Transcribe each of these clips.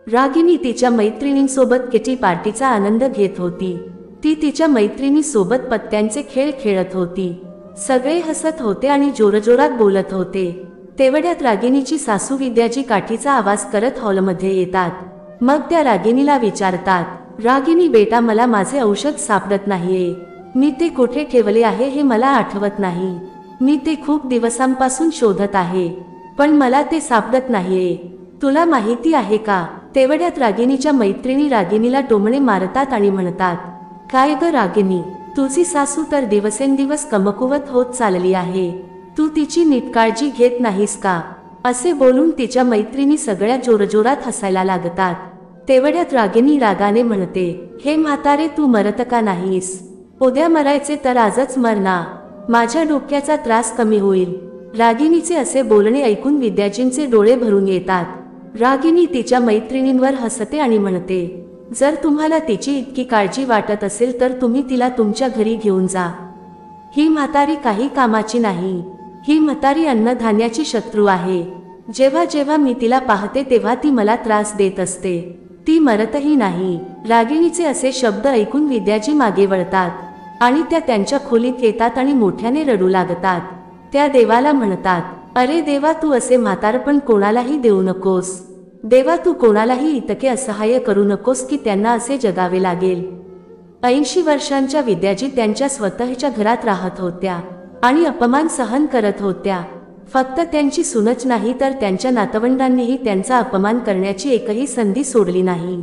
रागिनी तिच्या मैत्रिणींसोबत किटी पार्टीचा आनंद घेत होती। ती तिच्या मैत्रिणीसोबत पत्त्यांचे खेळ खेळत होती। सगळे हसत होते आणि जोरजोरात बोलत होते। तेवढ्यात रागिनीची सासू विद्याजी काठीचा आवाज करत हॉलमध्ये येतात। मग त्या रागिनीला विचारतात, रागिनी बेटा, मला माझे औषध सापडत नाहीये। मी ते कुठे ठेवले आहे हे मला आठवत नाही। मी ते खूप दिवसांपासून शोधत आहे, पण मला ते सापडत नाहीये। तुला माहिती आहे का? तेवढ्यात रागिनीच्या मैत्रिणी रागिनीला टोमणे मारतात आणि म्हणतात, काय ग रागिनी, तुझी सासू तर दिवसेंदिवस कमकुवत होत चालली आहे। तू तिची नीट काळजी घेत नाहीस का? असे बोलून तिच्या मैत्रिणी सगळ्या जोरजोरात हसायला लागतात। तेवढ्यात रागिनी रागाने म्हणते, हे म्हातारे, तू मरत का नाहीस? उद्या मरायचे तर आजच मर ना, माझ्या डोक्याचा त्रास कमी होईल। रागिनीचे असे बोलणे ऐकून विद्याजींचे डोळे भरून येतात। रागिनी तिच्या मैत्रिणींवर हसते आणि म्हणते, जर तुम्हाला तिची इतकी काळजी वाटत असेल तर तुम्ही तिला तुमच्या घरी घेऊन जा। ही म्हातारी काही कामाची नाही। ही म्हातारी अन्नधान्याची शत्रू आहे। जेव्हा जेव्हा मी तिला पाहते तेव्हा ती मला त्रास देत असते। ती मरतही नाही। रागिणीचे असे शब्द ऐकून विद्याजी मागे वळतात आणि त्या त्यांच्या खोलीत येतात आणि मोठ्याने रडू लागतात। त्या देवाला म्हणतात, अरे देवा, तू असे म्हातारपण कोणालाही देऊ नकोस। देवा, तू कोणालाही इतके असहाय्य करू नकोस की त्यांना असे जगावे लागेल। 80 वर्षांच्या विद्याजी त्यांच्या स्वतःच्या घरात राहत होत्या आणि अपमान सहन करत होत्या। फक्त त्यांची सूनच नाही तर त्यांच्या नातवंडांनीही त्यांचा अपमान करण्याची एकही संधी सोडली नाही।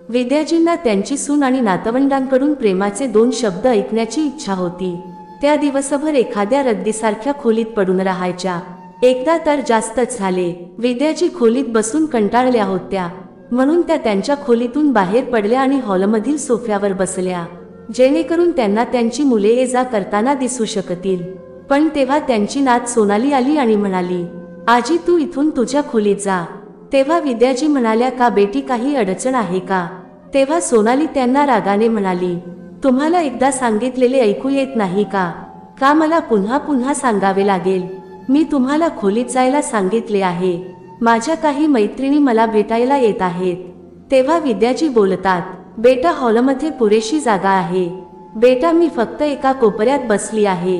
विद्याजींना त्यांची सून आणि नातवंडांकडून प्रेमाचे 2 शब्द ऐकण्याची इच्छा होती। त्या दिवसभर एखाद्या रद्दीसारख्या खोलीत पडून राहायच्या। एकदा तर जास्तच झाले। विद्याजी खोलीत बसून कंटाळल्या होत्या, म्हणून त्या त्यांच्या खोलीतून बाहेर पडल्या आणि हॉलमधील सोफ्यावर बसल्या, जेणेकरून त्यांना त्यांची मुले ये जा करताना दिसू शकतील। पण तेव्हा त्यांची नात सोनाली आली आणि म्हणाली, आजी, तू इथून तुझ्या खोलीत जा। तेव्हा विद्याजी म्हणाल्या, का बेटी, काही अडचण आहे का? तेव्हा सोनाली त्यांना रागाने म्हणाली, तुम्हाला एकदा सांगितलेले ऐकू येत नाही का? का मला पुन्हा पुन्हा सांगावे लागेल? मी तुम्हाला खोलीत जायला सांगितले आहे। माझ्या काही मैत्रिणी मला भेटायला येत आहेत। तेव्हा विद्याजी बोलतात, बेटा, हॉलमध्ये पुरेशी जागा आहे। बेटा, मी फक्त एका कोपऱ्यात बसली आहे,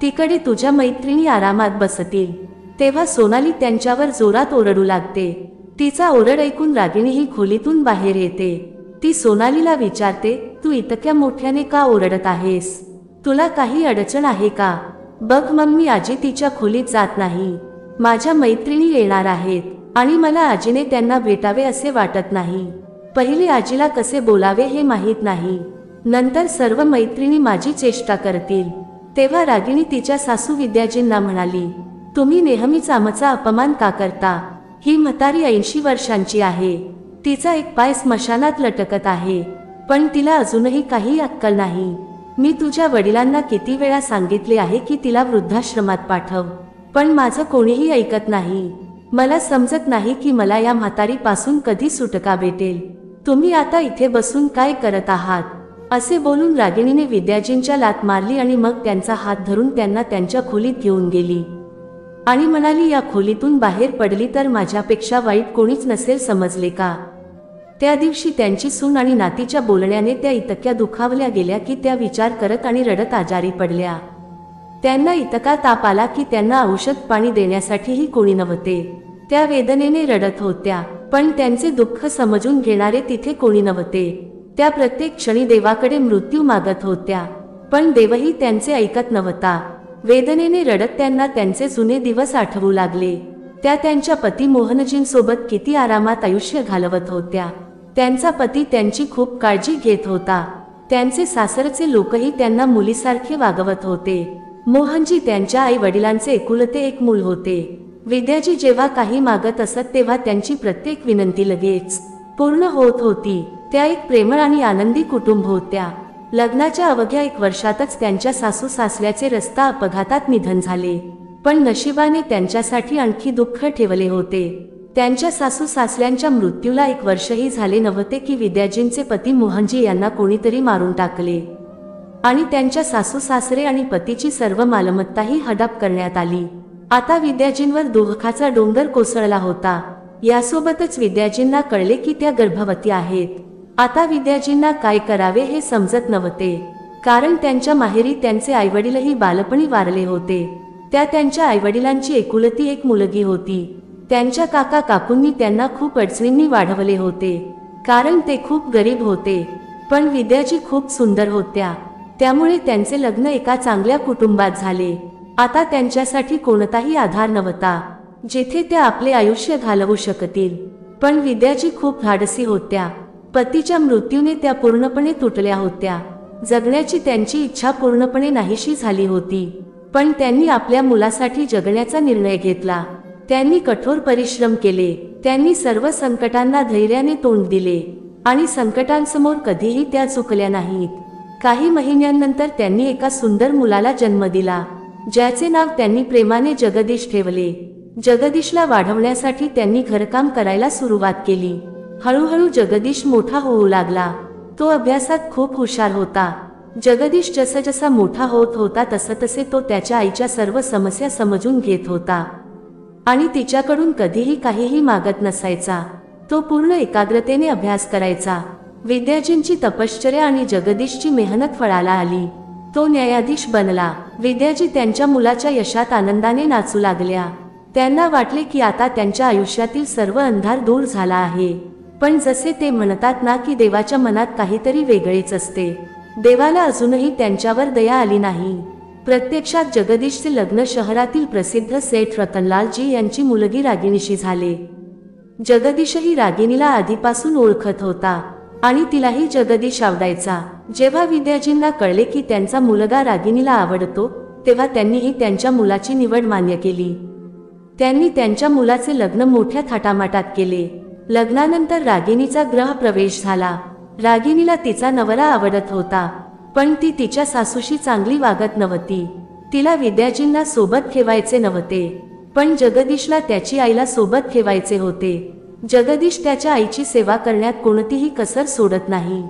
तिकडे तुझ्या मैत्रिणी आरामात बसतील। तेव्हा सोनाली त्यांच्यावर जोरात ओरडू लागते। तिचा ओरड ऐकून रागिणीही खोलीतून बाहेर येते। ती सोनालीला विचारते, तू इतक्या मोठ्याने का ओरडत आहेस? तुला काही अडचण आहे का? बघ मम्मी, आजी तिच्या खोलीत जात नाही। माझ्या मैत्रिणी येणार आहेत आणि मला आजीने त्यांना भेटावे असे वाटत नाही। पहिले आजीला कसे बोलावे हे माहीत नाही, नंतर सर्व मैत्रिणी माझी चेष्टा करतील। तेव्हा रागिणी तिच्या सासू विद्याजींना म्हणाली, तुम्ही नेहमीच आमचा अपमान का करता? ही म्हातारी 80 वर्षांची आहे। तिचा एक पाय स्मशानात लटकत आहे, पण तिला अजूनही काही अक्कल नाही। मी तुझ्या वडिलांना किती वेळा सांगितले आहे की तिला वृद्धाश्रमात पाठव, पण माझं कोणीही ऐकत नाही। मला समजत नाही की मला या म्हातारीपासून कधी सुटका भेटेल। तुम्ही आता इथे बसून काय करत आहात? असे बोलून रागिणीने विद्याजींच्या लात मारली आणि मग त्यांचा हात धरून त्यांना त्यांच्या खोलीत घेऊन गेली आणि म्हणाली, या खोलीतून बाहेर पडली तर माझ्यापेक्षा वाईट कोणीच नसेल, समजले का? त्या दिवशी त्यांची सून आणि नातीच्या बोलण्याने त्या इतक्या दुखावल्या गेल्या की त्या विचार करत आणि रडत आजारी पडल्या। त्यांना इतका ताप आला की त्यांना औषध पाणी देण्यासाठीही कोणी नव्हते। त्या वेदनेने रडत होत्या, पण त्यांचे दुःख समजून घेणारे तिथे कोणी नव्हते। त्या प्रत्येक क्षणी देवाकडे मृत्यू मागत होत्या, पण देवही त्यांचे ऐकत नव्हता। वेदनेने रडत त्यांना त्यांचे जुने दिवस आठवू लागले। त्या त्यांच्या पती मोहनजींसोबत किती आरामात आयुष्य घालवत होत्या। त्यांचा पती त्यांची खूप काळजी घेत होता। त्यांचे सासरचे लोकही त्यांना मुलीसारखे वागवत होते। मोहनजी त्यांच्या आई वडिलांचे एकुलते एक मूल होते। विद्याजी जेव्हा काही मागत असत तेव्हा त्यांची प्रत्येक विनंती लगेच पूर्ण होत होती। त्या एक प्रेमळ आणि आनंदी कुटुंब होत्या। लग्नाच्या अवघ्या 1 वर्षातच त्यांच्या सासू सासऱ्याचे रस्ता अपघातात निधन झाले, पण नशिबाने त्यांच्यासाठी आणखी दुःख ठेवले होते। त्यांच्या सासू सासऱ्यांच्या मृत्यूला 1 वर्षही झाले नव्हते की विद्याजींचे पती मोहनजी यांना कोणीतरी मारून टाकले आणि त्यांच्या सासू सासरे आणि पतीची सर्व मालमत्ताही हडप करण्यात आली। आता विद्याजींवर दुःखाचा डोंगर कोसळला होता। यासोबतच विद्याजींना कळले की त्या गर्भवती आहेत। आता विद्याजींना काय करावे हे समजत नव्हते, कारण त्यांच्या माहेरी त्यांचे आईवडीलही बालपणी वारले होते। त्यांच्या आईवडिलांची एकुलती एक मुलगी होती। त्यांच्या काका काकूंनी त्यांना खूप अडचणींनी वाढवले होते, कारण ते खूप गरीब होते। पण विद्याजी खूप सुंदर होत्या, त्यामुळे त्यांचे लग्न एका चांगल्या कुटुंबात झाले। आता त्यांच्यासाठी कोणताही आधार नव्हता जिथे त्या आपले आयुष्य घालवू शकतील। पण विद्याजी खूप धाडसी होत्या। पतीच्या मृत्यूने त्या पूर्णपणे तुटल्या होत्या। जगण्याची त्यांची इच्छा पूर्णपणे नाहीशी झाली होती। पण त्यांनी आपल्या मुलासाठी जगण्याचा निर्णय घेतला। त्यांनी कठोर परिश्रम केले। त्यांनी सर्व संकटांना धैर्याने तोंड दिले आणि संकटांसमोर कधीही त्या चुकल्या नाहीत। काही महिन्यांनंतर त्यांनी एका सुंदर मुलाला जन्म दिला, ज्याचे नाव त्यांनी प्रेमाने जगदीश ठेवले। जगदीशला वाढवण्यासाठी त्यांनी घरकाम करायला सुरुवात केली। हळूहळू जगदीश मोठा होऊ लागला। तो अभ्यासात खूप हुशार होता। जगदीश जसा मोठा होत होता तसे तो त्याच्या आईच्या सर्व समस्या समजून घेत होता आणि तिच्याकडून कधीही काहीही मागत नसायचा। तो पूर्ण एकाग्रतेने अभ्यास करायचा। विद्याजींची तपश्चर्या आणि जगदीशची मेहनत फळाला आली। तो न्यायाधीश बनला। विद्याजी त्यांच्या मुलाच्या यशात आनंदाने नाचू लागल्या। त्यांना वाटले की आता त्यांच्या आयुष्यातील सर्व अंधार दूर झाला आहे। पण जसे ते म्हणतात ना की देवाच्या मनात काहीतरी वेगळेच असते, देवाला अजूनही त्यांच्यावर दया आली नाही। प्रत्यक्षात जगदीशचे लग्न शहरातील प्रसिद्ध सेठ रतनलालजी यांची मुलगी रागिणीशी झाले। जगदीशही रागिणीला आधीपासून ओळखत होता आणि तिलाही जगदीश आवडायचा। जेव्हा विद्याजींना कळले की त्यांचा मुलगा रागिणीला आवडतो, तेव्हा त्यांनीही त्यांच्या मुलाची निवड मान्य केली। त्यांनी त्यांच्या मुलाचे लग्न मोठ्या थाटामाटात केले। लग्नानंतर रागिणीचा गृहप्रवेश झाला। रागिणीला तिचा नवरा आवडत होता, पण ती तिच्या सासूशी चांगली वागत नव्हती। तिला विद्याजींना सोबत ठेवायचे नव्हते, पण जगदीशला त्याची आईला सोबत ठेवायचे होते। जगदीश त्याच्या आईची सेवा करण्यात कोणतीही कसर सोडत नाही,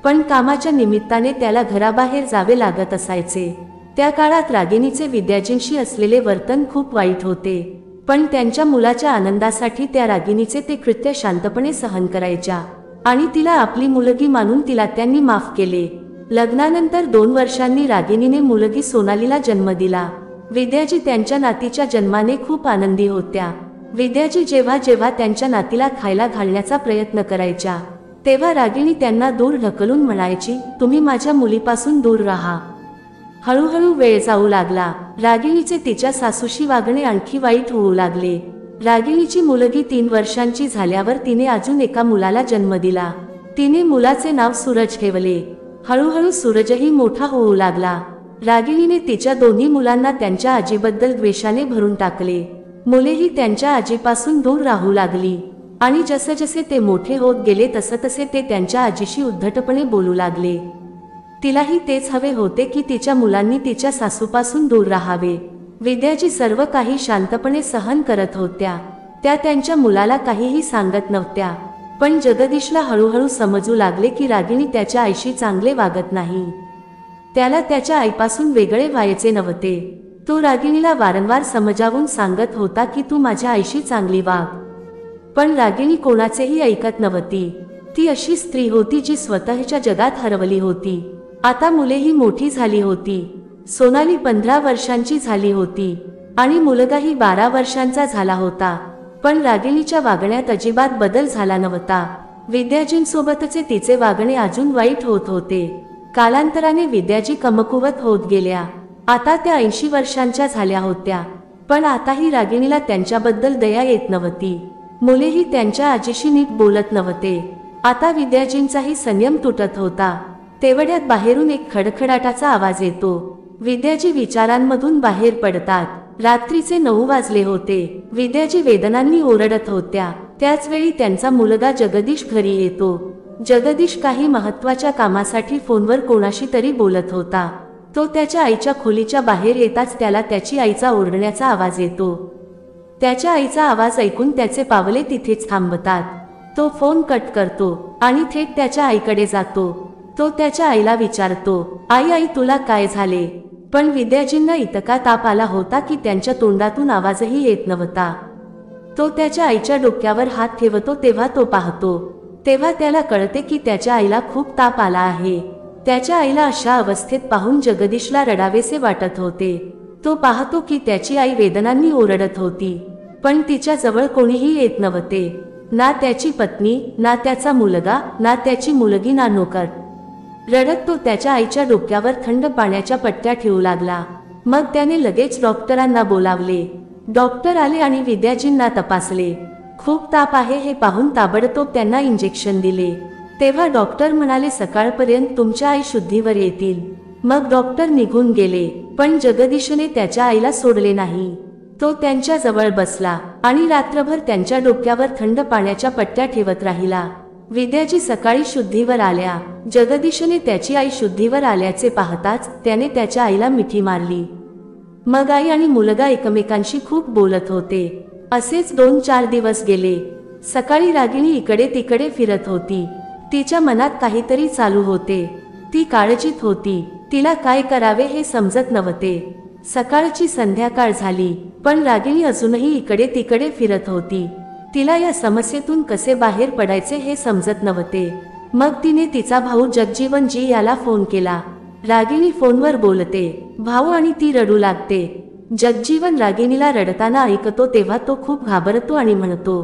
पण कामाच्या निमित्ताने त्याला घराबाहेर जावे लागत असायचे। त्या काळात रागिणीचे विद्याजींशी असलेले वर्तन खूप वाईट होते, पण त्यांच्या मुलाच्या आनंदासाठी त्या रागिणीचे ते कृत्य शांतपणे सहन करायच्या आणि तिला आपली मुलगी मानून तिला त्यांनी माफ केले। लग्नानंतर 2 वर्षांनी रागिणीने मुलगी सोनालीला जन्म दिला। विद्याजी त्यांच्या नातीच्या जन्माने खूप आनंदी होत्या। विद्याजी जेव्हा जेव्हा त्यांच्या नातीला खायला घालण्याचा प्रयत्न करायच्या, तेव्हा रागिणी त्यांना दूर ढकलून म्हणायची, तुम्ही माझ्या मुलीपासून दूर राहा। हळूहळू वेळ जाऊ लागला। रागिणीचे तिच्या सासूशी वागणे आणखी वाईट होऊ लागले। रागिणीची मुलगी 3 वर्षांची झाल्यावर तिने अजून एका मुलाला जन्म दिला। तिने मुलाचे नाव सूरज ठेवले। हळूहळू सूरजही मोठा होऊ लागला। रागिणीने तिच्या दोन्ही मुलांना त्यांच्या आजीबद्दल द्वेषाने भरून टाकले। मुलेही त्यांच्या आजीपासून दूर राहू लागली आणि जसे ते मोठे होत गेले तसे ते त्यांच्या आजीशी उद्धटपणे बोलू लागले। तिलाही तेच हवे होते की तिच्या मुलांनी तिच्या सासूपासून दूर राहावे। विद्याजी सर्व काही शांतपणे सहन करत होत्या। त्या त्यांच्या मुलाला काहीही सांगत नव्हत्या, पण जगदीशला हळूहळू समजू लागले की रागिणी त्याच्या आईशी चांगले वागत नाही। त्याला त्याच्या आईपासून वेगळे व्हायचे नव्हते। तो रागिणीला वारंवार समजावून सांगत होता की तू माझ्या आईशी चांगली वाग, पण रागिणी कोणाचेही ऐकत नव्हती। ती अशी स्त्री होती जी स्वतःच्या जगात हरवली होती। आता मुलेही मोठी झाली होती। सोनाली 15 वर्षांची झाली होती आणि मुलगाही 12 वर्षांचा झाला होता, पण रागिणीच्या वागण्यात अजिबात बदल झाला नव्हता। विद्याजींसोबतचे तिचे वागणे अजून वाईट होत होते। कालांतराने विद्याजी कमकुवत होत गेल्या। आता त्या 80 वर्षांच्या झाल्या होत्या, पण आताही रागिणीला त्यांच्याबद्दल दया येत नव्हती। मुलेही त्यांच्या आजीशी नीट बोलत नव्हते। आता विद्याजींचाही संयम तुटत होता। तेवढ्यात बाहेरून एक खडखडाटाचा आवाज येतो। विद्याजी विचारांमधून बाहेर पडतात। रात्रीचे 9 वाजले होते। विद्याजी वेदनांनी ओरडत होत्या। त्याच वेळी त्यांचा मुलगा जगदीश घरी येतो। जगदीश काही महत्त्वाच्या कामासाठी फोनवर कोणाशी तरी बोलत होता। तो त्याच्या आईच्या खोलीच्या बाहेर येताच त्याला त्याची आईचा ओरडण्याचा आवाज येतो। त्याच्या आईचा आवाज ऐकून त्याचे पावले तिथेच थांबतात। तो फोन कट करतो आणि थेट त्याच्या आईकडे जातो। तो त्याच्या आईला विचारतो, आई तुला काय झाले? पण विद्याजींना इतका ताप आला होता की त्यांच्या तोंडातून आवाजही येत नव्हता। तो त्याच्या आईच्या डोक्यावर हात ठेवतो तेव्हा तो पाहतो. तेव्हा त्याला कळते की त्याच्या आईला खूप ताप आला आहे. त्याच्या आईला अशा अवस्थेत पाहून जगदीशला रडावेसे वाटत होते. तो पाहतो की त्याची आई वेदनांनी ओरडत होती, पण तिच्या जवळ कोणीही येत नव्हते. ना त्याची पत्नी, ना त्याचा मुलगा, ना त्याची मुलगी, ना नोकर. रडत तो त्याच्या आईच्या डोक्यावर थंड पाण्याच्या पट्ट्या ठेवू लागला. मग त्याने लगेच डॉक्टरांना बोलावले. डॉक्टर आले आणि विद्याजींना तपासले. खूप ताप आहे हे पाहून ताबडतोब त्यांना इंजेक्शन दिले. तेव्हा डॉक्टर म्हणाले, सकाळपर्यंत तुमच्या आई शुद्धीवर येतील. मग डॉक्टर निघून गेले, पण जगदीशने त्याच्या आईला सोडले नाही. तो त्यांच्या जवळ बसला आणि रात्रभर त्यांच्या डोक्यावर थंड पाण्याच्या पट्ट्या ठेवत राहिला. विद्याजी सकाळी शुद्धीवर आल्या. जगदीशने त्याची आई शुद्धीवर आल्याचे पाहताच त्याने त्याच्या आईला मिठी मारली. मग आई आणि मुलगा एकमेकांशी खूप बोलत होते. असेच 2-4 दिवस गेले. सकाळी रागिणी इकडे तिकडे फिरत होती. तिच्या मनात काहीतरी चालू होते. ती काळजीत होती. तिला काय करावे हे समजत नव्हते. सकाळची संध्याकाळ झाली, पण रागिणी अजूनही इकडे तिकडे फिरत होती. तिला या समस्येतून कसे बाहेर पडायचे हे समजत नव्हते. मग तिने तिचा भाऊ जगजीवनजी याला फोन केला. रागिणी फोनवर बोलते, भाऊ, आणि ती रडू लागते. जगजीवन रागिणीला रडताना ऐकतो तेव्हा तो खूप घाबरतो आणि म्हणतो,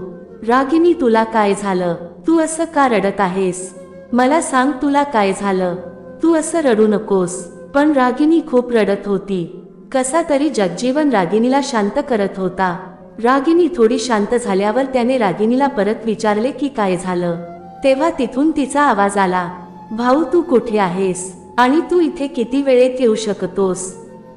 रागिणी, तुला काय झालं? तू असं का रडत आहेस? मला सांग, तुला काय झालं? तू असं रडू नकोस. पण रागिणी खूप रडत होती. कसा तरी जगजीवन रागिणीला शांत करत होता. रागिणी थोडी शांत झाल्यावर त्याने रागिणीला परत विचारले की काय झालं. तेव्हा तिथून तिचा आवाज आला, भाऊ, तू कुठे आहेस? आणि तू इथे किती वेळेत येऊ शकतोस?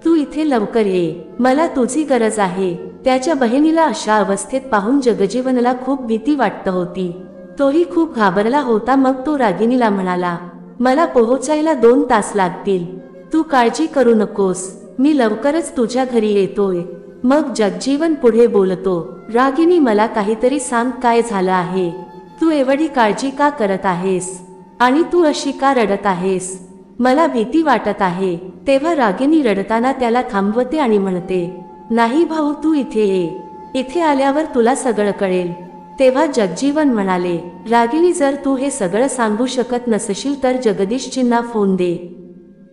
तू इथे लवकर ये, मला तुझी गरज आहे. त्याच्या बहिणीला अशा अवस्थेत पाहून जगजीवनला खूप भीती वाटत होती. तोही खूप घाबरला होता. मग तो रागिणीला म्हणाला, मला पोहोचायला 2 तास लागतील. तू काळजी करू नकोस, मी लवकरच तुझ्या घरी येतोय. मग जगजीवन पुढे बोलतो, रागिणी, मला काहीतरी सांग, काय झालं आहे? तू एवढी काळजी का करत आहेस? आणि तू अशी का रडत आहेस? मला भीती वाटत आहे. तेव्हा रागिणी रडताना त्याला थांबवते आणि म्हणते, नाही भाऊ, तू इथे ये. इथे आल्यावर तुला सगळं कळेल. तेव्हा जगजीवन म्हणाले, रागिणी, जर तू हे सगळं सांगू शकत नसशील तर जगदीशजींना फोन दे.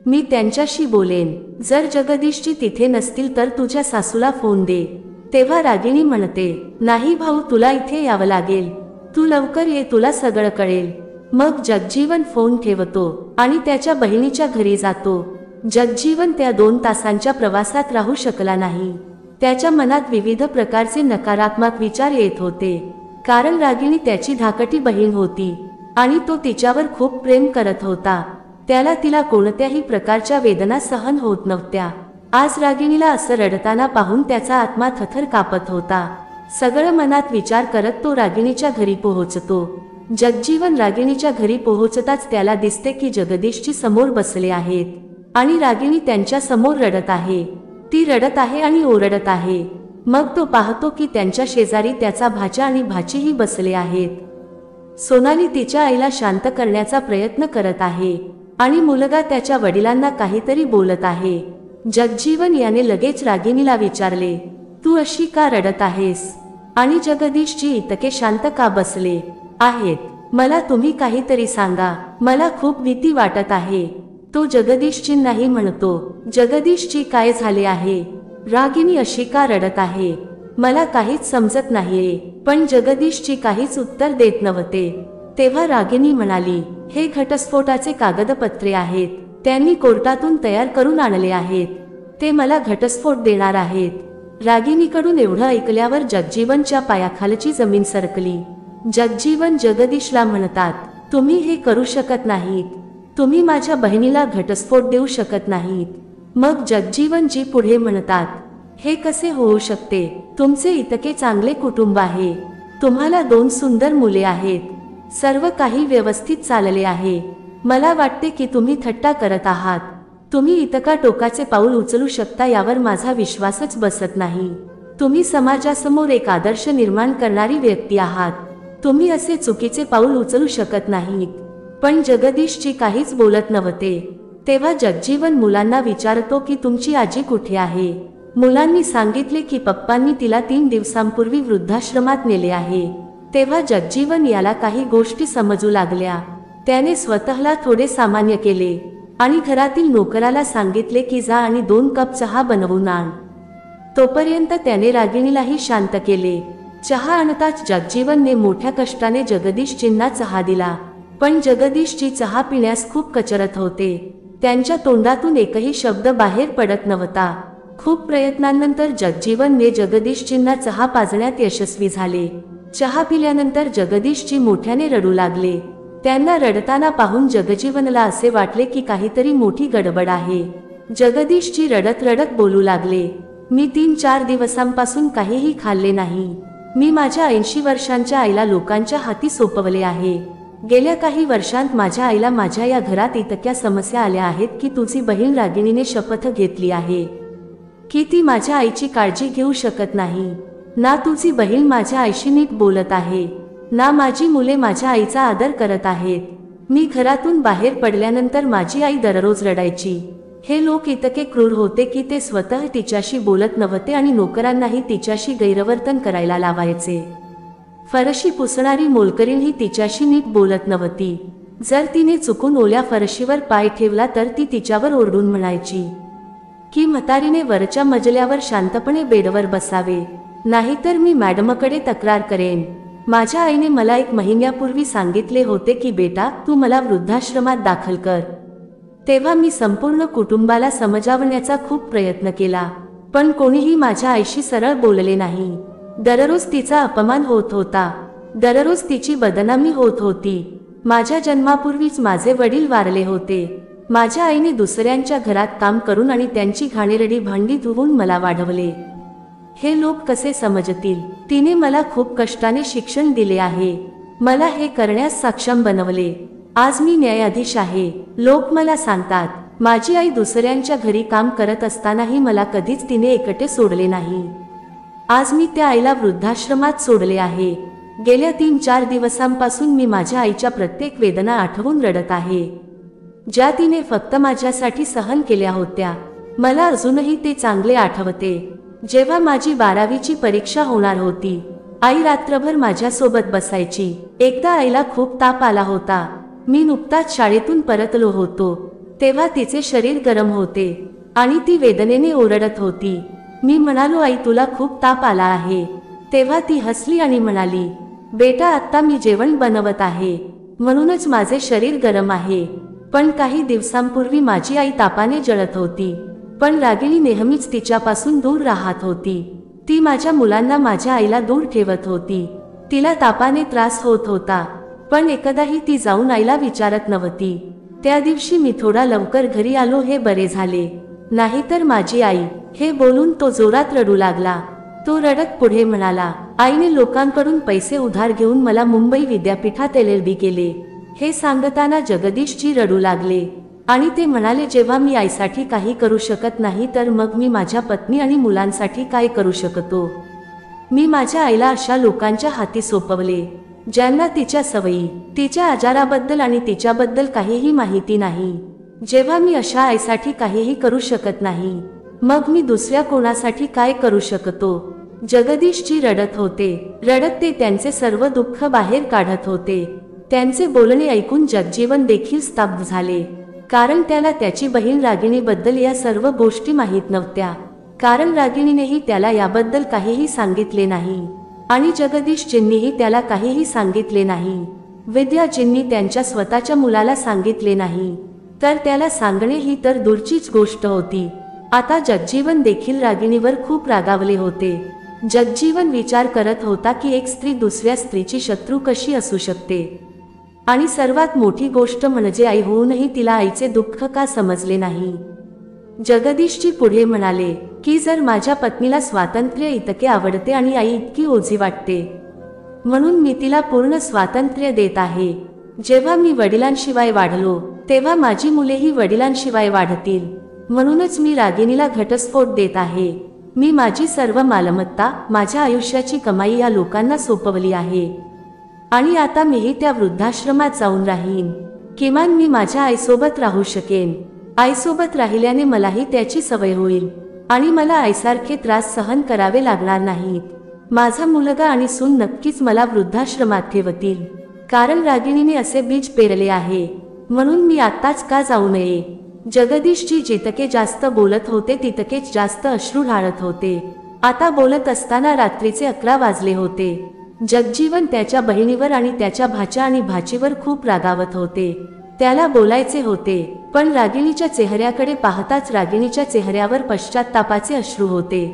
मी त्यांच्याशी बोलेन. जर जगदीशजी तिथे नसतील तर तुझ्या सासूला फोन दे. तेव्हा रागिणी म्हणते, नाही भाऊ, तुला इथे यावं लागेल. तू लवकर ये, तुला सगळं कळेल. मग जगजीवन फोन ठेवतो आणि त्याच्या बहिणीच्या घरी जातो. जगजीवन त्या 2 तासांच्या प्रवासात राहू शकला नाही. त्याच्या मनात विविध प्रकारचे नकारात्मक विचार येत होते. कारण रागिणी त्याची धाकटी बहीण होती आणि तो तिच्यावर खूप प्रेम करत होता. त्याला तिला कोणत्याही प्रकारच्या वेदना सहन होत नव्हत्या. आज रागिणीला असं रडताना पाहून त्याचा आत्मा थरथर कापत होता. सगळं मनात विचार करत तो रागिणीच्या घरी पोहोचतो. जगजीवन रागिणीच्या घरी पोहोचताच त्याला दिसते की जगदीशजी समोर बसले आहेत आणि रागिणी त्यांच्या समोर रडत आहे. ती रडत आहे आणि ओरडत आहे. मग तो पाहतो की त्यांच्या शेजारी त्याचा भाचा आणि भाचीही बसले आहेत. सोनाली तिच्या आईला शांत करण्याचा प्रयत्न करत आहे आणि मुलगा त्याच्या वडिलांना काहीतरी बोलत आहे. जगजीवन याने लगेच रागिणीला विचारले, तू अशी का रडत आहेस? आणि जगदीशजी इतके शांत का बसले आहेत? मला तुम्ही काहीतरी सांगा, मला खूप भीती वाटत आहे. तो जगदीशजींनाही म्हणतो, जगदीशजी, काय झाले आहे? रागिणी अशी का रडत आहे? मला काहीच समजत नाहीये. पण जगदीशजी काहीच उत्तर देत नव्हते. तेव्हा रागिणी म्हणाली, हे घटस्फोटाचे कागदपत्रे आहेत. त्यांनी कोर्टातून तयार करून आणले आहेत. ते मला घटस्फोट देणार आहेत. रागिणीकडून एवढं ऐकल्यावर जगजीवनच्या पायाखालची जमीन सरकली. जगजीवन जगदीशला म्हणतात, तुम्ही हे करू शकत नाहीत. तुम्ही माझ्या बहिणीला घटस्फोट देऊ शकत नाहीत. मग जगजीवनजी पुढे म्हणतात, हे कसे होऊ शकते? तुमचे इतके चांगले कुटुंब आहे. तुम्हाला 2 सुंदर मुले आहेत. सर्व काही व्यवस्थित चालले आहे. मला वाटते की तुम्ही थट्टा करत आहात. तुम्ही इतका टोकाचे पाऊल उचलू शकता यावर माझा विश्वासच बसत नाही. तुम्ही समाजासमोर एक आदर्श निर्माण करणारी व्यक्ती आहात. तुम्ही असे चुकीचे पाऊल उचलू शकत नाहीत. पण जगदीशजी काहीच बोलत नव्हते. तेव्हा जगजीवन मुलांना विचारतो की तुमची आजी कुठे आहे? मुलांनी सांगितले की पप्पांनी तिला 3 दिवसांपूर्वी वृद्धाश्रमात नेले आहे। तेव्हा जगजीवन याला काही गोष्टी समजू लागल्या। त्याने स्वतःला थोडे सामान्य केले आणि घरातील नोकराला सांगितले की जा आणि 2 कप चहा बनवून आण। तोपर्यंत त्याने रागिणीलाही शांत केले। चहा आणताच जगजीवनने मोठ्या कष्टाने जगदीशजींना चहा दिला, पण जगदीशजी चहा पिण्यास खूप कचरत होते। त्यांच्या तोंडातून एकही शब्द बाहेर पडत नव्हता। खूप प्रयत्नांनंतर जगजीवनने जगदीशजींना चहा पाजण्यात यशस्वी झाले। चहा पिल्यानंतर जगदीशजी मोठ्याने रडू लागले। त्यांना रडताना पाहून जगजीवनला असे वाटले की काहीतरी मोठी गडबड आहे। जगदीशजी रडत रडत बोलू लागले, मी 3-4 दिवसांपासून काहीही खाल्ले नाही। मी माझ्या 80 वर्षांच्या आईला लोकांच्या हाती सोपवले आहे। गेल्या काही वर्षांत माझ्या आईला माझ्या या घरात इतक्या समस्या आल्या आहेत की तुझी बहीण रागिणीने शपथ घेतली आहे की ती माझ्या आईची काळजी घेऊ शकत नाही। ना तुझी बहीण माझ्या आईशी नीट बोलत आहे, ना माझी मुले माझ्या आईचा आदर करत आहेत। मी घरातून बाहेर पडल्यानंतर माझी आई दररोज रडायची। हे लोक इतके क्रूर होते की ते स्वतः तिच्याशी बोलत नव्हते आणि नोकरांनाही तिच्याशी गैरवर्तन करायला लावायचे। फरशी पुसणारी मोलकरीणही तिच्याशी नीट बोलत नव्हती। जर तिने चुकून ओल्या फरशीवर पाय ठेवला तर ती तिच्यावर ओरडून म्हणायची की म्हातारीने वरच्या मजल्यावर शांतपणे बेडवर बसावे, नाहीतर मी मॅडमकडे तक्रार करेन। माझ्या आईने मला 1 महिन्यापूर्वी सांगितले होते की बेटा तू मला वृद्धाश्रमात दाखल कर। तेव्हा मी संपूर्ण कुटुंबाला समजावण्याचा खूप प्रयत्न केला, पण कोणीही माझ्या आईशी सरळ बोलले नाही। दररोज तिचा अपमान होत होता, दररोज तिची बदनामी होत होती। माझ्या जन्मापूर्वीच माझे वडील वारले होते। माझ्या आईने दुसऱ्यांच्या घरात काम करून आणि त्यांची घाणेरडी भांडी धुवून मला वाढवले। हे लोक कसे समजतील? तिने मला खूप कष्टाने शिक्षण दिले आहे, मला हे करण्यास सक्षम बनवले। आज मी न्यायाधीश आहे। लोक मला सांगतात माझी आई दुसऱ्यांच्या घरी काम करत असतानाही मला कधीच तिने एकटे सोडले नाही। आज मी त्या आईला वृद्धाश्रमात सोडले आहे। गेल्या 3-4 दिवसांपासून मी माझ्या आईच्या प्रत्येक वेदना आठवून रडत आहे, ज्या तिने फक्त माझ्यासाठी सहन केल्या होत्या। मला अजूनही ते चांगले आठवते। जेव्हा माझी 12वीची परीक्षा होणार होती, आई रात्रभर माझ्यासोबत बसायची। एकदा आईला खूप ताप आला होता। मी नुकताच शाळेतून परतलो होतो, तेव्हा तिचे शरीर गरम होते आणि ती वेदनेने ओरडत होती। मी म्हणालो आई तुला खूप ताप आला आहे। तेव्हा ती हसली आणि म्हणाली, बेटा आत्ता मी जेवण बनवत आहे म्हणूनच माझे शरीर गरम आहे। पण काही दिवसांपूर्वी माझी आई तापाने जळत होती, पण रागिणी नेहमीच तिच्यापासून दूर राहत होती। ती माझ्या मुलांना माझ्या आईला दूर ठेवत होती। तिला तापाने त्रास होत होता, पण एकदाही ती जाऊन आईला विचारत नव्हती। त्या दिवशी मी थोडा लवकर घरी आलो हे बरे झाले, नाहीतर माझी आई। हे बोलून तो जोरात रडू लागला। तो रडत पुढे म्हणाला, आईने लोकांकडून पैसे उधार घेऊन मला मुंबई विद्यापीठात LLB केले। हे सांगताना जगदीशजी रडू लागले आणि ते म्हणाले जेव्हा मी आईसाठी काही करू शकत नाही तर मग मी माझ्या पत्नी आणि मुलांसाठी काय करू शकतो? मी माझ्या आईला अशा लोकांच्या हाती सोपवले ज्यांना तिच्या सवयी, तिच्या आजाराबद्दल आणि तिच्याबद्दल काहीही माहिती नाही। जेव्हा मी अशा आईसाठी काहीही करू शकत नाही, मग मी दुसऱ्या कोणासाठी काय करू शकतो? जगदीशजी रडत होते। रडत ते त्यांचे सर्व दुःख बाहेर काढत होते। त्यांचे बोलणे ऐकून जगजीवन देखील स्तब्ध झाले, कारण त्याला त्याची बहीण रागिणीबद्दल या सर्व गोष्टी माहीत नव्हत्या। कारण रागिणीनेही त्याला याबद्दल काहीही सांगितले नाही आणि जगदीशजींनीही त्याला काहीही सांगितले नाही। विद्याजींनी त्यांच्या स्वतःच्या मुलाला सांगितले नाही, तर त्याला सांगणे ही तर दूरचीच गोष्ट होती। आता जगजीवन देखील रागिणीवर खूप रागावले होते। जगजीवन विचार करत होता की एक स्त्री दुसऱ्या स्त्रीची शत्रू कशी असू शकते, आणि सर्वात मोठी गोष्ट म्हणजे आई होऊनही तिला आईचे दुःख का समजले नाही। जगदीशजी पुढे म्हणाले की जर माझ्या पत्नीला स्वातंत्र्य इतके आवडते आणि आई इतकी ओझी वाटते, म्हणून मी तिला पूर्ण स्वातंत्र्य देत आहे। जेव्हा मी वडिलांशिवाय वाढलो तेव्हा माझी मुलेही वडिलांशिवाय वाढतील, म्हणूनच मी रागिणीला घटस्फोट देत आहे। मी माझी सर्व मालमत्ता, माझ्या आयुष्याची कमाई या लोकांना सोपवली आहे आणि आता मीही त्या वृद्धाश्रमात जाऊन राहीन। किमान मी माझ्या आईसोबत राहू शकेन। आईसोबत राहिल्याने मलाही त्याची सवय होईल। आणि मला आईसारखे त्रास सहन करावे लागणार नाहीत. माझा मुलगा आणि सून नक्कीच मला वृद्धाश्रमात ठेवतील, कारण रागिणीने असे बीज पेरले आहे. म्हणून मी आत्ताच का जाऊ नये. जगदीशजी जितके जास्त बोलत होते तितकेच जास्त अश्रू ढाळत होते. आता बोलत असताना रात्रीचे 11 वाजले होते. जगजीवन त्याच्या बहिणीवर आणि त्याच्या भाच्या आणि भाचीवर खूप रागावत होते. त्याला बोलायचे होते, पण रागिणीच्या चेहऱ्याकडे पाहताच रागिणीच्या चेहऱ्यावर पश्चात्तापाचे अश्रू होते.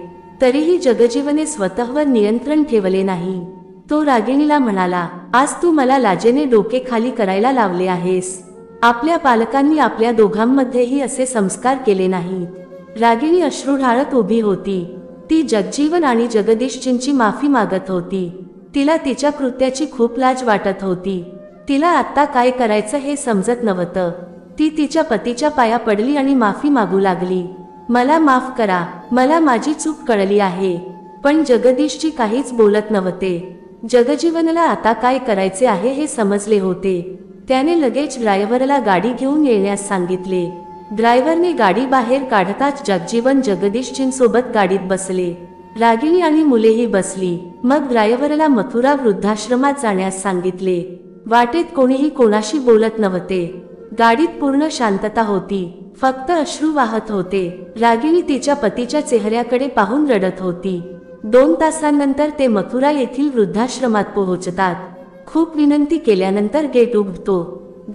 तरीही जगजीवने स्वतःवर नियंत्रण ठेवले नाही. तो रागिणीला म्हणाला, आज तू मला लाजेने डोके खाली करायला लावले आहेस. आपल्या पालकांनी आपल्या दोघांमध्येही असे संस्कार केले नाहीत. रागिणी अश्रू ढाळत उभी होती. ती जगजीवन आणि जगदीशजींची माफी मागत होती. तिला तिच्या कृत्याची खूप लाज वाटत होती. तिला आता काय करायचं हे समजत नव्हतं. ती तिच्या पतीच्या पाया पडली आणि माफी मागू लागली. मला माफ करा, मला माझी चूक कळली आहे. पण जगदीशजी काहीच बोलत नव्हते. जगजीवनला आता काय करायचे आहे हे समजले होते. त्याने लगेच ड्रायव्हरला गाडी घेऊन येण्यास सांगितले. ड्रायव्हरने गाडी बाहेर काढताच जगजीवन जगदीशजींसोबत गाडीत बसले. रागिणी आणि मुलेही बसली. मग ड्रायव्हरला मथुरा वृद्धाश्रमात जाण्यास सांगितले. वाटेत कोणीही कोणाशी बोलत नव्हते. गाडीत पूर्ण शांतता होती. फक्त अश्रू वाहत होते. रागिणी तिच्या पतीच्या चेहऱ्याकडे पाहून रडत होती. 2 तासांनंतर ते मथुरा येथील वृद्धाश्रमात पोहोचतात. खूप विनंती केल्यानंतर गेट उघडतो.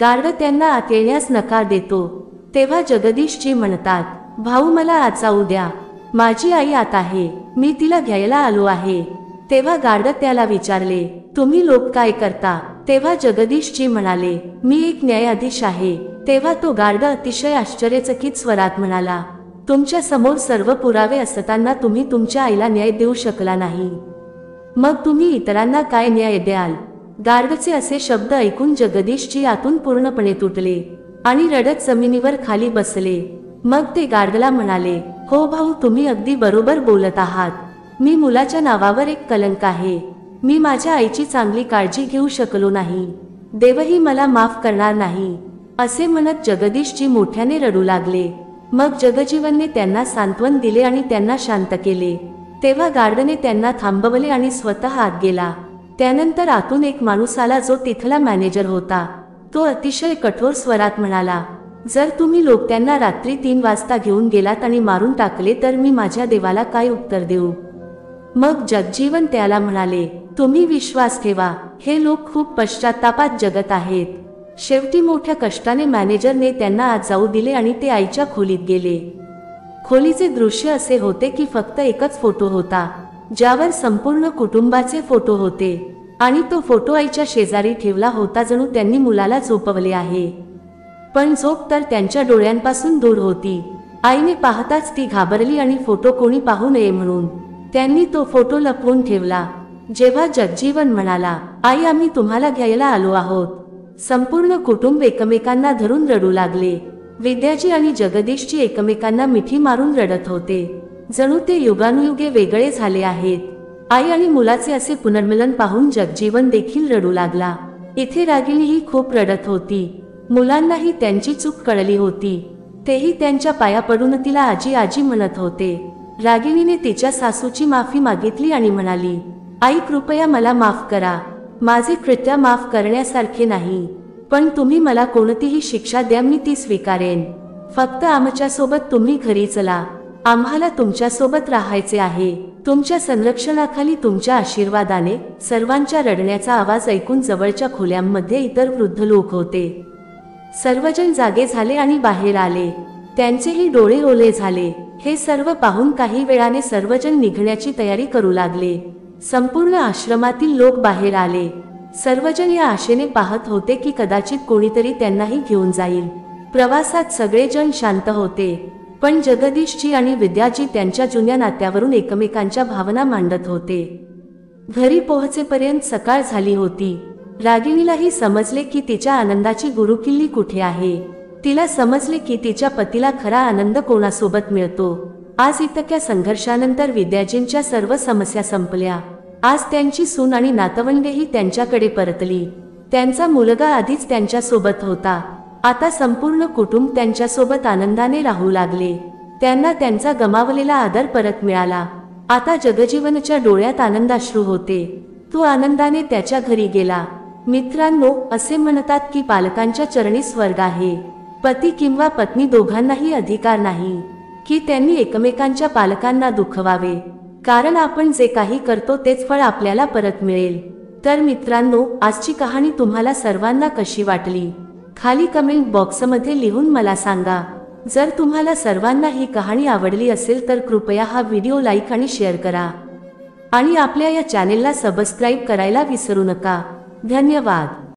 गार्ड त्यांना आत येण्यास नकार देतो. तेव्हा जगदीशजी म्हणतात, भाऊ मला आज जाऊ द्या. माझी आई आत आहे, मी तिला घ्यायला आलो आहे. तेव्हा गार्ड त्याला विचारले, तुम्ही लोक काय करता. तेव्हा जगदीशजी म्हणाले, मी एक न्यायाधीश आहे. तेव्हा तो गार्ड अतिशय आश्चर्यचकित स्वरात म्हणाला, तुमच्या समोर सर्व पुरावे असताना तुम्ही तुमच्या आईला न्याय देऊ शकला नाही. मग तुम्ही इतरांना काय न्याय द्याल. गार्डचे असे शब्द ऐकून जगदीशजी आतून पूर्णपणे तुटले आणि रडत जमिनीवर खाली बसले. मग ते गार्डला म्हणाले, हो भाऊ, तुम्ही अगदी बरोबर बोलत आहात. मी मुलाच्या नावावर एक कलंक आहे. मी माझ्या आईची चांगली काळजी घेऊ शकलो नाही. देवही मला माफ करणार नाही. असे म्हणत जगदीशजी मोठ्याने रडू लागले. मग जगजीवनने त्यांना सांत्वन दिले आणि त्यांना शांत केले. तेव्हा गार्डने त्यांना थांबवले आणि स्वतः आत गेला. त्यानंतर आतून एक माणूस आला जो तिथला मॅनेजर होता. तो अतिशय कठोर स्वरात म्हणाला, जर तुम्ही लोक त्यांना रात्री 3 वाजता घेऊन गेलात आणि मारून टाकले तर मी माझ्या देवाला काय उत्तर देऊ. मग जगजीवन त्याला म्हणाले, तुम्ही विश्वास ठेवा, हे लोक खूप पश्चात्तापात जगत आहेत. शेवटी मोठ्या कष्टाने मॅनेजरने त्यांना आत जाऊ दिले आणि ते आईच्या खोलीत गेले. खोलीचे दृश्य असे होते की फक्त एकच फोटो होता, ज्यावर संपूर्ण कुटुंबाचे फोटो होते आणि तो फोटो आईच्या शेजारी ठेवला होता, जणू त्यांनी मुलाला झोपवले आहे. पण झोप तर त्यांच्या डोळ्यांपासून दूर होती. आईने पाहताच ती घाबरली आणि फोटो कोणी पाहू नये म्हणून त्यांनी तो फोटो लपवून ठेवला. जेव्हा जगजीवन म्हणाला, आई आम्ही तुम्हाला घ्यायला आलो आहोत, संपूर्ण कुटुंब एकमेकांना धरून रडू लागले. विद्याजी आणि जगदीशजी एकमेकांना मिठी मारून रडत होते, जणू ते युगानुयुगे वेगळे झाले आहेत. आई आणि मुलाचे असे पुनर्मिलन पाहून जगजीवन देखील रडू लागला. इथे रागिणीही खूप रडत होती. मुलांनाही त्यांची चूक कळली होती. तेही त्यांच्या पाया पडून तिला आजी आजी म्हणत होते. रागिणीने तिच्या सासूची माफी मागितली आणि म्हणाली, आई कृपया मला माफ करा. माझे कृत्य माफ करण्यासारखे नाही, पण तुम्ही मला कोणतीही शिक्षा द्या, मी ती स्वीकारेन. फक्त आमच्यासोबत तुम्ही घरी चला. आम्हाला तुमच्यासोबत राहायचे आहे. तुमच्या संरक्षणाखाली तुमच्या आशीर्वादाने. सर्वांच्या रडण्याचा आवाज ऐकून जवळच्या खोल्यांमध्ये इतर वृद्ध लोक होते. सर्वजण जागे झाले आणि बाहेर आले. त्यांचेही डोळे ओले झाले. हे सर्व पाहून काही वेळाने सर्वजण निघण्याची तयारी करू लागले. संपूर्ण आश्रमातील लोक बाहेर आले. सर्वजण या आशेने पाहत होते की कदाचित कोणीतरी त्यांनाही घेऊन जाईल. प्रवासात सगळेजण शांत होते, पण जगदीशजी आणि विद्याजी त्यांच्या जुन्या नात्यावरून एकमेकांच्या भावना मांडत होते. घरी पोहोचेपर्यंत सकाळ झाली होती. रागिणीलाही समजले की तिच्या आनंदाची गुरुकिल्ली कुठे आहे. तिला समजले की तिच्या पतीला खरा आनंद कोणासोबत मिळतो. आज इतक्या संघर्षानंतर विद्याजींच्या सर्व समस्या संपल्या. आज त्यांची सून आणि नातवंडेही त्यांच्याकडे परतली. त्यांचा मुलगा आधीच त्यांच्या सोबत होता. आता संपूर्ण कुटुंब त्यांच्यासोबत आनंदाने राहू लागले. त्यांना त्यांचा गमावलेला आदर परत मिळाला. आता जगजीवनच्या डोळ्यात आनंदाश्रू होते. तो आनंदाने त्याच्या घरी गेला. मित्रांनो, असे म्हणतात की पालकांच्या चरणी स्वर्ग आहे. पती किंवा पत्नी दोघांनाही अधिकार नाही की त्यांनी एकमेकांच्या पालकांना दुखवावे, कारण आपण जे काही करतो तेच फळ आपल्याला परत मिळेल. तर मित्रांनो, आजची कहाणी तुम्हाला सर्वांना कशी वाटली खाली कमेंट बॉक्समध्ये लिहून मला सांगा. जर तुम्हाला सर्वांना ही कहाणी आवडली असेल तर कृपया हा व्हिडिओ लाईक आणि शेअर करा आणि आपल्या या चॅनेलला सबस्क्राईब करायला विसरू नका. धन्यवाद.